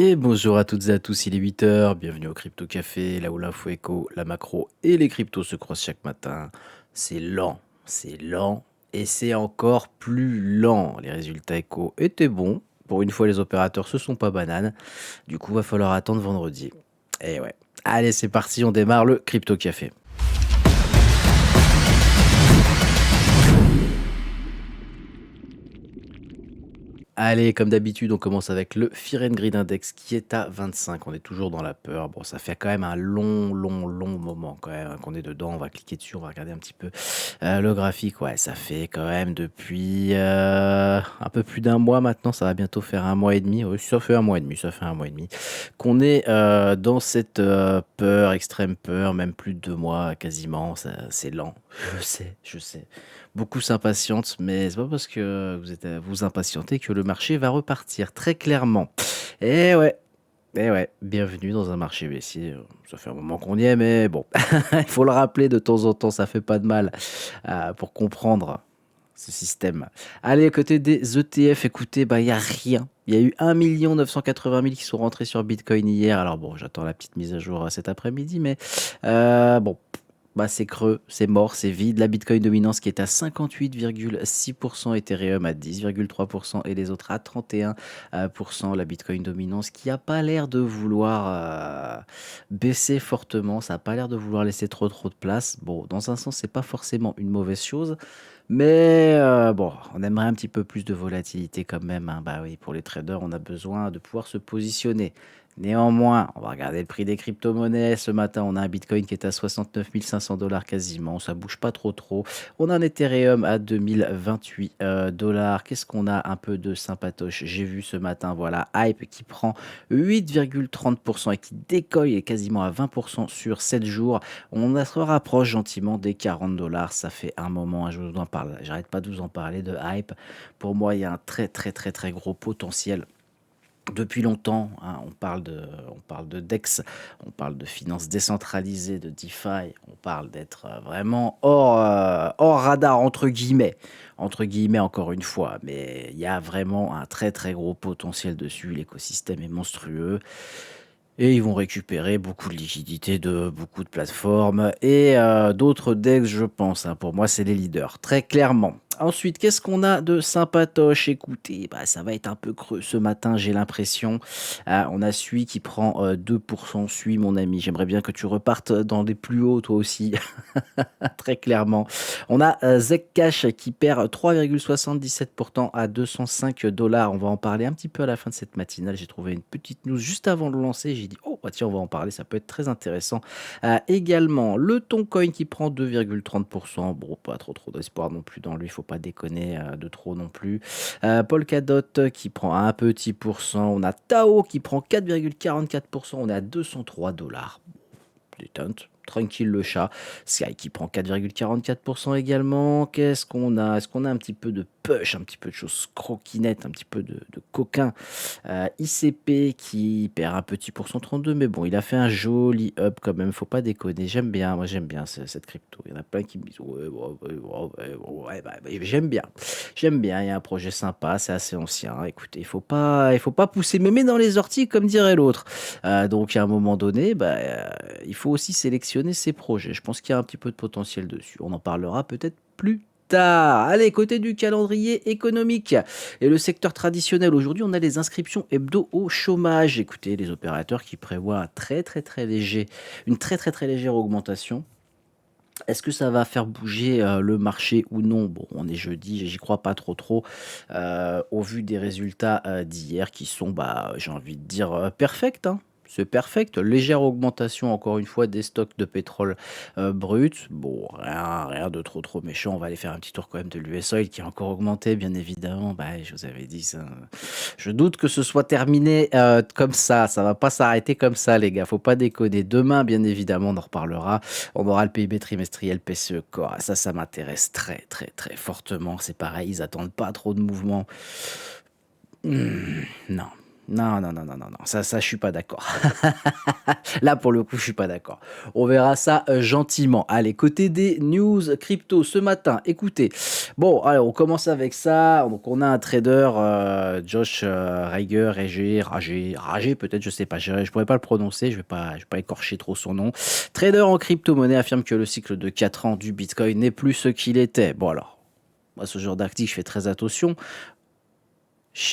Et bonjour à toutes et à tous, il est 8 heures. Bienvenue au Crypto Café, là où l'info éco, la macro et les cryptos se croisent chaque matin. C'est lent et c'est encore plus lent. Les résultats éco étaient bons. Pour une fois, les opérateurs se sont pas bananes. Du coup, va falloir attendre vendredi. Et ouais. Allez, c'est parti, on démarre le Crypto Café. Allez, comme d'habitude, on commence avec le Fear and Greed Index qui est à 25. On est toujours dans la peur. Bon, ça fait quand même un long moment quand même qu'on est dedans. On va cliquer dessus, on va regarder un petit peu le graphique. Ouais, ça fait quand même depuis un peu plus d'un mois maintenant. Ça va bientôt faire un mois et demi. Oui, ça fait un mois et demi qu'on est dans cette peur, extrême peur, même plus de 2 mois quasiment. C'est lent. Je sais. Beaucoup s'impatientent, mais c'est pas parce que vous impatientez que le marché va repartir, très clairement. Et ouais, et ouais, bienvenue dans un marché baissier. Ça fait un moment qu'on y est, mais bon, il faut le rappeler de temps en temps, ça fait pas de mal pour comprendre ce système. Allez, côté des ETF, écoutez, bah, il n'y a rien. Il y a eu 1 980 000 qui sont rentrés sur Bitcoin hier. Alors bon, j'attends la petite mise à jour cet après-midi, mais bon, bah, c'est creux, c'est mort, c'est vide. La Bitcoin dominance qui est à 58,6%, Ethereum à 10,3% et les autres à 31%. La Bitcoin dominance qui n'a pas l'air de vouloir baisser fortement, ça n'a pas l'air de vouloir laisser trop de place. Bon, dans un sens, c'est pas forcément une mauvaise chose, mais bon, on aimerait un petit peu plus de volatilité quand même, hein. Bah oui, pour les traders, on a besoin de pouvoir se positionner. Néanmoins, on va regarder le prix des crypto-monnaies. Ce matin, on a un Bitcoin qui est à 69 500 dollars quasiment. Ça bouge pas trop. On a un Ethereum à 2028 dollars. Qu'est-ce qu'on a un peu de sympatoche? J'ai vu ce matin, voilà, Hype qui prend 8,30% et qui décolle et quasiment à 20% sur 7 jours. Se rapproche gentiment des 40 dollars. Ça fait un moment, hein, je vous en parle. J'arrête pas de vous en parler de Hype. Pour moi, il y a un très gros potentiel depuis longtemps, hein. On parle de DEX, on parle de finances décentralisées, de DeFi, on parle d'être vraiment hors radar, entre guillemets encore une fois, mais il y a vraiment un très gros potentiel dessus, l'écosystème est monstrueux. Et ils vont récupérer beaucoup de liquidités de beaucoup de plateformes et d'autres DEX, je pense, hein. Pour moi, c'est les leaders, très clairement. Ensuite, qu'est-ce qu'on a de sympatoche? Écoutez, bah, ça va être un peu creux ce matin, j'ai l'impression. On a Sui qui prend 2%. Sui, mon ami, j'aimerais bien que tu repartes dans les plus hauts, toi aussi, très clairement. On a Zcash qui perd 3,77% à 205 dollars. On va en parler un petit peu à la fin de cette matinale. J'ai trouvé une petite news juste avant de lancer. J'ai dit, oh, bah tiens, on va en parler. Ça peut être très intéressant. Également, le Toncoin qui prend 2,30%. Bon, pas trop d'espoir non plus dans lui. Il faut pas déconner de trop non plus. Polkadot qui prend un petit pourcent. On a Tao qui prend 4,44%. On est à 203 dollars. Détente. Tranquille le chat. Sky qui prend 4,44% également. Qu'est-ce qu'on a? Est-ce qu'on a un petit peu de push, un petit peu de choses croquinettes, un petit peu de coquin? ICP qui perd un petit pourcent 32, mais bon, il a fait un joli up quand même, faut pas déconner. J'aime bien, moi j'aime bien cette crypto. Il y en a plein qui me disent ouais, bah, j'aime bien. J'aime bien, il y a un projet sympa, c'est assez ancien. Écoutez, il faut pas pousser mémé dans les orties, comme dirait l'autre. Donc à un moment donné, bah, il faut aussi sélectionner ses projets. Je pense qu'il y a un petit peu de potentiel dessus. On en parlera peut-être plus tard. Allez, côté du calendrier économique et le secteur traditionnel, aujourd'hui, on a les inscriptions hebdo au chômage. Écoutez, les opérateurs qui prévoient une très légère augmentation. Est-ce que ça va faire bouger le marché ou non? Bon, on est jeudi, j'y crois pas trop, au vu des résultats d'hier qui sont, bah, j'ai envie de dire, perfects, hein. C'est perfect. Légère augmentation, encore une fois, des stocks de pétrole brut. Bon, rien de trop méchant. On va aller faire un petit tour quand même de l'US Oil qui a encore augmenté, bien évidemment. Bah, je vous avais dit ça. Je doute que ce soit terminé comme ça. Ça va pas s'arrêter comme ça, les gars. Faut pas déconner. Demain, bien évidemment, on en reparlera. On aura le PIB trimestriel PCE Core. Ça m'intéresse très fortement. C'est pareil, ils attendent pas trop de mouvements. Non. Non, non, non, non, non, non, ça, je suis pas d'accord. Là, pour le coup, je suis pas d'accord. On verra ça gentiment. Allez, côté des news crypto ce matin, écoutez. Bon, allez, on commence avec ça. Donc, on a un trader, Josh Rager, Rager, peut-être, je sais pas. Je pourrais pas le prononcer. Je vais pas écorcher trop son nom. Trader en crypto-monnaie affirme que le cycle de 4 ans du Bitcoin n'est plus ce qu'il était. Bon, alors, moi, ce genre d'article, je fais très attention.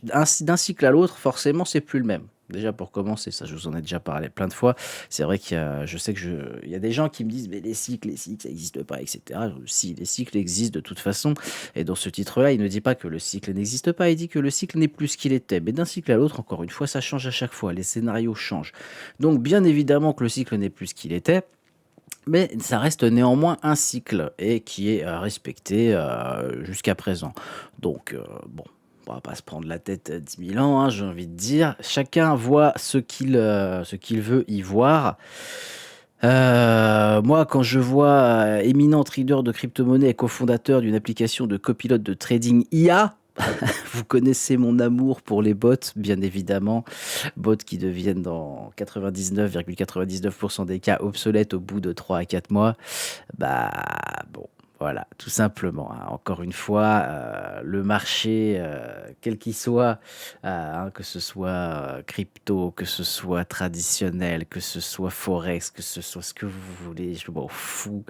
D'un cycle à l'autre, forcément, c'est plus le même. Déjà pour commencer, ça je vous en ai déjà parlé plein de fois. C'est vrai je sais il y a des gens qui me disent mais les cycles, ça n'existe pas, etc. Si les cycles existent de toute façon, et dans ce titre-là, il ne dit pas que le cycle n'existe pas, il dit que le cycle n'est plus ce qu'il était. Mais d'un cycle à l'autre, encore une fois, ça change à chaque fois. Les scénarios changent. Donc bien évidemment que le cycle n'est plus ce qu'il était. Mais ça reste néanmoins un cycle et qui est respecté jusqu'à présent. Donc, bon, on va pas se prendre la tête 10 000 ans, hein, j'ai envie de dire. Chacun voit ce qu'il veut y voir. Moi, quand je vois éminent trader de crypto-monnaie et cofondateur d'une application de copilote de trading IA, vous connaissez mon amour pour les bots, bien évidemment. Bots qui deviennent dans 99,99% des cas obsolètes au bout de 3 à 4 mois. Bah bon, voilà, tout simplement, hein. Encore une fois, le marché, quel qu'il soit, hein, que ce soit crypto, que ce soit traditionnel, que ce soit forex, que ce soit ce que vous voulez, je m'en fous.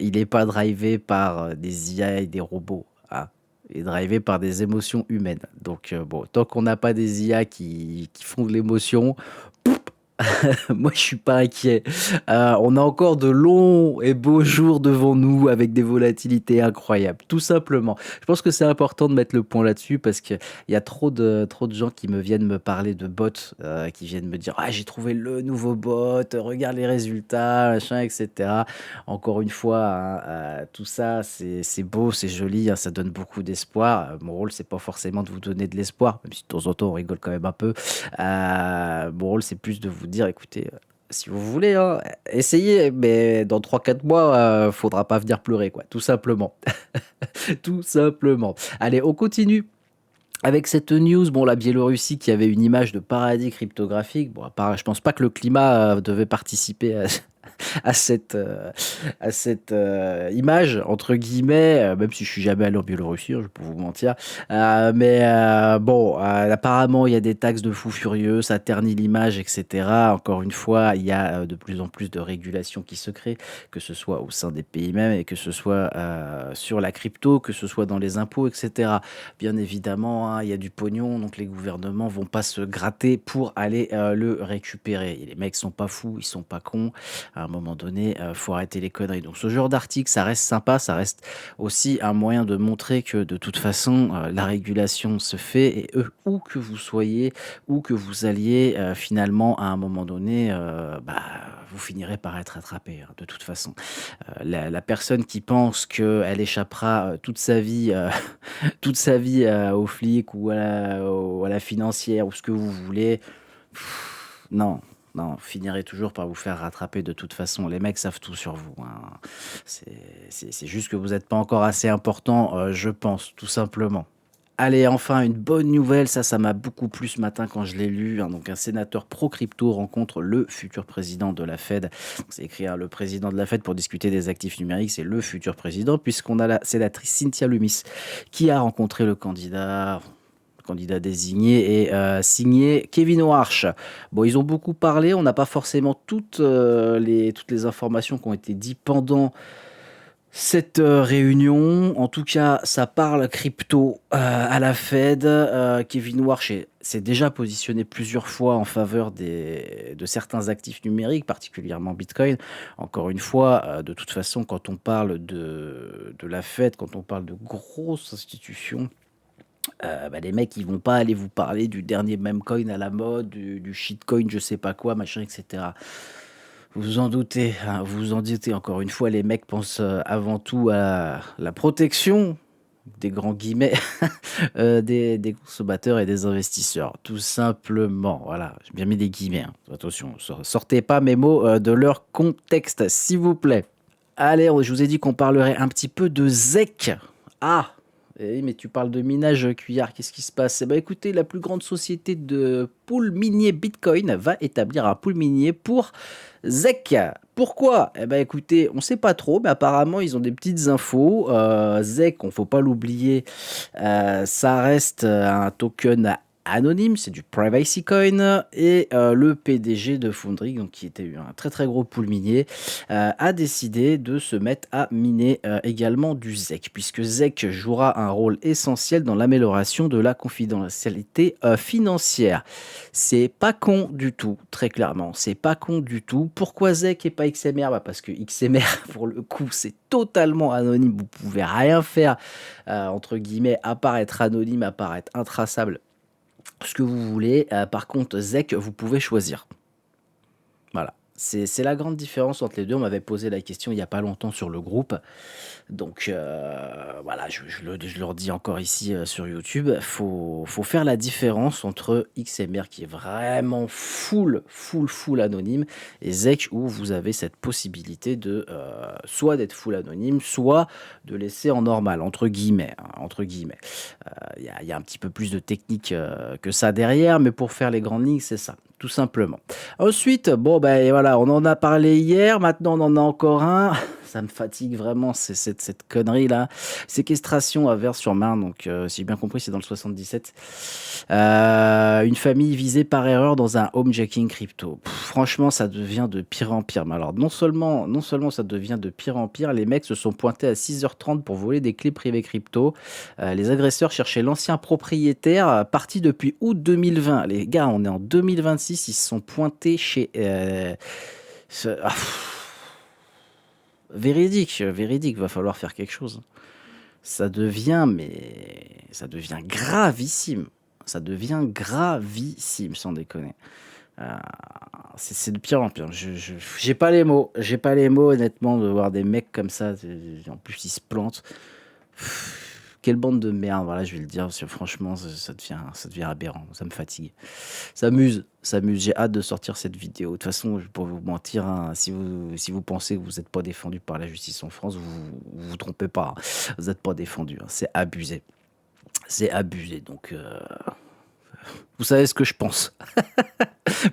Il n'est pas drivé par des IA et des robots, hein. Il est drivé par des émotions humaines. Donc, bon, tant qu'on n'a pas des IA qui font de l'émotion, moi, je suis pas inquiet. On a encore de longs et beaux jours devant nous avec des volatilités incroyables, tout simplement. Je pense que c'est important de mettre le point là-dessus parce qu'il y a trop de gens qui me viennent me parler de bots, qui viennent me dire ah j'ai trouvé le nouveau bot, regarde les résultats, machin, etc. Encore une fois, hein, tout ça c'est beau, c'est joli, hein, ça donne beaucoup d'espoir. Mon rôle c'est pas forcément de vous donner de l'espoir, même si de temps en temps on rigole quand même un peu. Mon rôle, c'est plus de vous dire, écoutez, si vous voulez, hein, essayez, mais dans 3 4 mois, faudra pas venir pleurer, quoi, tout simplement. Tout simplement. Allez, on continue. Avec cette news, bon, la Biélorussie qui avait une image de paradis cryptographique, bon, je pense pas que le climat devait participer à cette, euh, à cette image, entre guillemets, même si je suis jamais allé en Biélorussie, hein, je vais pas vous mentir. Mais bon, apparemment, il y a des taxes de fous furieux, ça ternit l'image, etc. Encore une fois, il y a de plus en plus de régulations qui se créent, que ce soit au sein des pays même et que ce soit sur la crypto, que ce soit dans les impôts, etc. Bien évidemment, hein, il y a du pognon, donc les gouvernements vont pas se gratter pour aller le récupérer. Et les mecs sont pas fous, ils sont pas cons. À un moment donné, faut arrêter les conneries. Donc ce genre d'article, ça reste sympa, ça reste aussi un moyen de montrer que de toute façon, la régulation se fait et où que vous soyez, où que vous alliez, finalement, à un moment donné, bah, vous finirez par être attrapé, hein, de toute façon. La personne qui pense qu'elle échappera toute sa vie aux flics ou à la financière ou ce que vous voulez, non, non, vous finirez toujours par vous faire rattraper de toute façon. Les mecs savent tout sur vous, hein. C'est juste que vous n'êtes pas encore assez important, je pense, tout simplement. Allez, enfin, une bonne nouvelle, ça m'a beaucoup plu ce matin quand je l'ai lu, hein. Donc, un sénateur pro-crypto rencontre le futur président de la Fed. C'est écrit, hein, le président de la Fed pour discuter des actifs numériques, c'est le futur président, puisqu'on a la sénatrice Cynthia Lummis qui a rencontré le candidat désigné et signé Kevin Warsh. Bon, ils ont beaucoup parlé, on n'a pas forcément toutes les informations qui ont été dites pendant cette réunion. En tout cas, ça parle crypto à la Fed. Kevin Warsh s'est déjà positionné plusieurs fois en faveur de certains actifs numériques, particulièrement Bitcoin. Encore une fois, de toute façon, quand on parle de la Fed, quand on parle de grosses institutions, bah, les mecs, ils vont pas aller vous parler du dernier meme coin à la mode, du shitcoin, je sais pas quoi, machin, etc. Vous vous en doutez, hein, vous vous en doutez. Encore une fois, les mecs pensent avant tout à la protection des grands guillemets des consommateurs et des investisseurs, tout simplement. Voilà, j'ai bien mis des guillemets, hein. Attention, sortez pas mes mots de leur contexte, s'il vous plaît. Allez, je vous ai dit qu'on parlerait un petit peu de ZEC. Ah, Eh oui, mais tu parles de minage, Cuillard, qu'est-ce qui se passe? Eh ben, écoutez, la plus grande société de pool minier Bitcoin va établir un pool minier pour ZEC. Pourquoi? Eh ben, écoutez, on sait pas trop, mais apparemment, ils ont des petites infos. ZEC, on faut pas l'oublier, ça reste un token anonyme, c'est du privacy coin. Et le PDG de Foundry, donc, qui était un très très gros pool minier, a décidé de se mettre à miner également du ZEC, puisque ZEC jouera un rôle essentiel dans l'amélioration de la confidentialité financière. C'est pas con du tout, très clairement. C'est pas con du tout. Pourquoi ZEC et pas XMR? Bah parce que XMR, pour le coup, c'est totalement anonyme. Vous pouvez rien faire, entre guillemets, à part être anonyme, à part être intraçable, ce que vous voulez. Par contre, ZEC, vous pouvez choisir. Voilà. C'est la grande différence entre les deux. On m'avait posé la question il n'y a pas longtemps sur le groupe. Donc voilà, je le redis encore ici sur YouTube, faut faire la différence entre XMR qui est vraiment full anonyme et ZEC où vous avez cette possibilité de soit d'être full anonyme, soit de laisser en normal, entre guillemets. Hein, entre guillemets. Il y a un petit peu plus de technique que ça derrière, mais pour faire les grandes lignes, c'est ça, tout simplement. Ensuite, bon, ben voilà, on en a parlé hier, maintenant on en a encore un. Ça me fatigue vraiment, c'est cette connerie-là. Séquestration à Vers-sur-Marne, donc si j'ai bien compris, c'est dans le 77. Une famille visée par erreur dans un homejacking crypto. Franchement, ça devient de pire en pire. Mais alors, non seulement ça devient de pire en pire, les mecs se sont pointés à 6h30 pour voler des clés privées crypto. Les agresseurs cherchaient l'ancien propriétaire, parti depuis août 2020. Les gars, on est en 2026, ils se sont pointés chez... véridique, va falloir faire quelque chose. Ça devient gravissime. Ça devient gravissime, sans déconner. Euh, c'est de pire en pire. J'ai pas les mots, honnêtement, de voir des mecs comme ça. En plus, ils se plantent. Quelle bande de merde, voilà, je vais le dire, parce que franchement, ça devient aberrant, ça me fatigue. Ça m'amuse, j'ai hâte de sortir cette vidéo. De toute façon, pour vous mentir, hein, si vous pensez que vous n'êtes pas défendu par la justice en France, vous trompez pas, hein. Vous n'êtes pas défendu, hein. C'est abusé. C'est abusé, donc vous savez ce que je pense.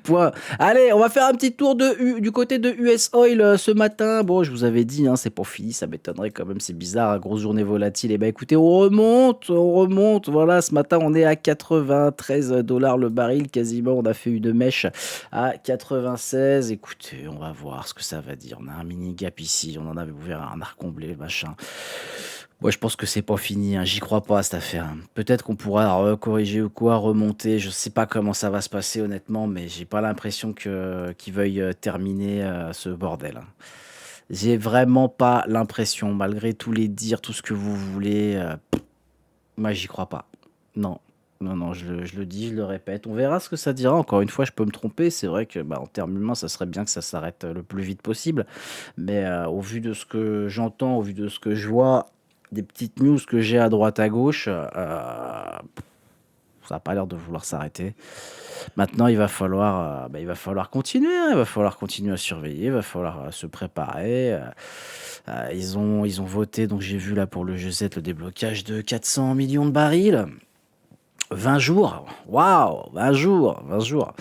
Point. Allez, on va faire un petit tour du côté de US Oil ce matin. Bon, je vous avais dit, hein, c'est pas fini, ça m'étonnerait quand même, c'est bizarre, hein, grosse journée volatile. Et ben écoutez, on remonte. Voilà, ce matin, on est à 93 dollars le baril, quasiment. On a fait une mèche à 96. Écoutez, on va voir ce que ça va dire. On a un mini gap ici, on en avait ouvert un arc comblé, machin. Moi, je pense que c'est pas fini, hein. J'y crois pas à cette affaire, hein. Peut-être qu'on pourra corriger ou quoi, remonter. Je sais pas comment ça va se passer honnêtement, mais j'ai pas l'impression qu'ils veuillent terminer ce bordel, hein. J'ai vraiment pas l'impression, malgré tous les dires, tout ce que vous voulez. Moi, j'y crois pas. Non, non, non, je le dis, je le répète. On verra ce que ça dira. Encore une fois, je peux me tromper. C'est vrai que, bah, en termes humains, ça serait bien que ça s'arrête le plus vite possible. Mais au vu de ce que j'entends, au vu de ce que je vois, des petites news que j'ai à droite à gauche, ça n'a pas l'air de vouloir s'arrêter. Maintenant, il va falloir continuer, hein. Il va falloir continuer à surveiller, il va falloir se préparer. Ils ont voté, donc j'ai vu là pour le G7 le déblocage de 400 millions de barils. 20 jours, waouh, 20 jours, 20 jours.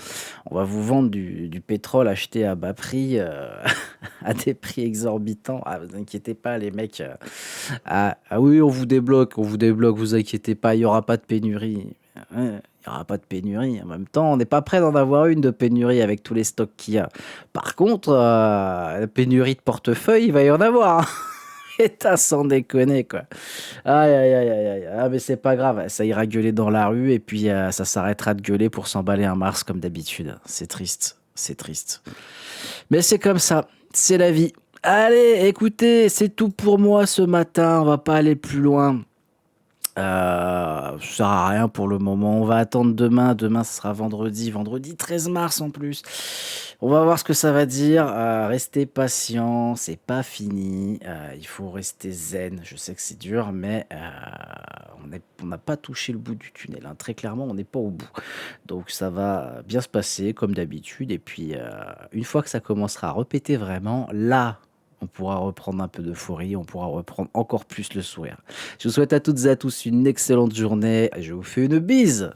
On va vous vendre du pétrole acheté à bas prix, à des prix exorbitants. Ah, vous inquiétez pas, les mecs. Ah oui, on vous débloque, vous inquiétez pas, il n'y aura pas de pénurie. Ouais, il n'y aura pas de pénurie. En même temps, on n'est pas prêt d'en avoir une de pénurie avec tous les stocks qu'il y a. Par contre, la pénurie de portefeuille, il va y en avoir, hein. Putain, sans déconner, quoi. Aïe, aïe, aïe, aïe, aïe. Ah, mais c'est pas grave, ça ira gueuler dans la rue et puis ça s'arrêtera de gueuler pour s'emballer un Mars comme d'habitude. C'est triste, c'est triste. Mais c'est comme ça, c'est la vie. Allez, écoutez, c'est tout pour moi ce matin, on va pas aller plus loin. Ça sert à rien pour le moment. On va attendre demain. Demain, ce sera vendredi 13 mars en plus. On va voir ce que ça va dire. Restez patient, c'est pas fini. Il faut rester zen. Je sais que c'est dur, mais on n'a pas touché le bout du tunnel, hein. Très clairement, on n'est pas au bout. Donc ça va bien se passer comme d'habitude. Et puis, une fois que ça commencera à répéter vraiment, là, on pourra reprendre un peu d'euphorie, on pourra reprendre encore plus le sourire. Je vous souhaite à toutes et à tous une excellente journée et je vous fais une bise.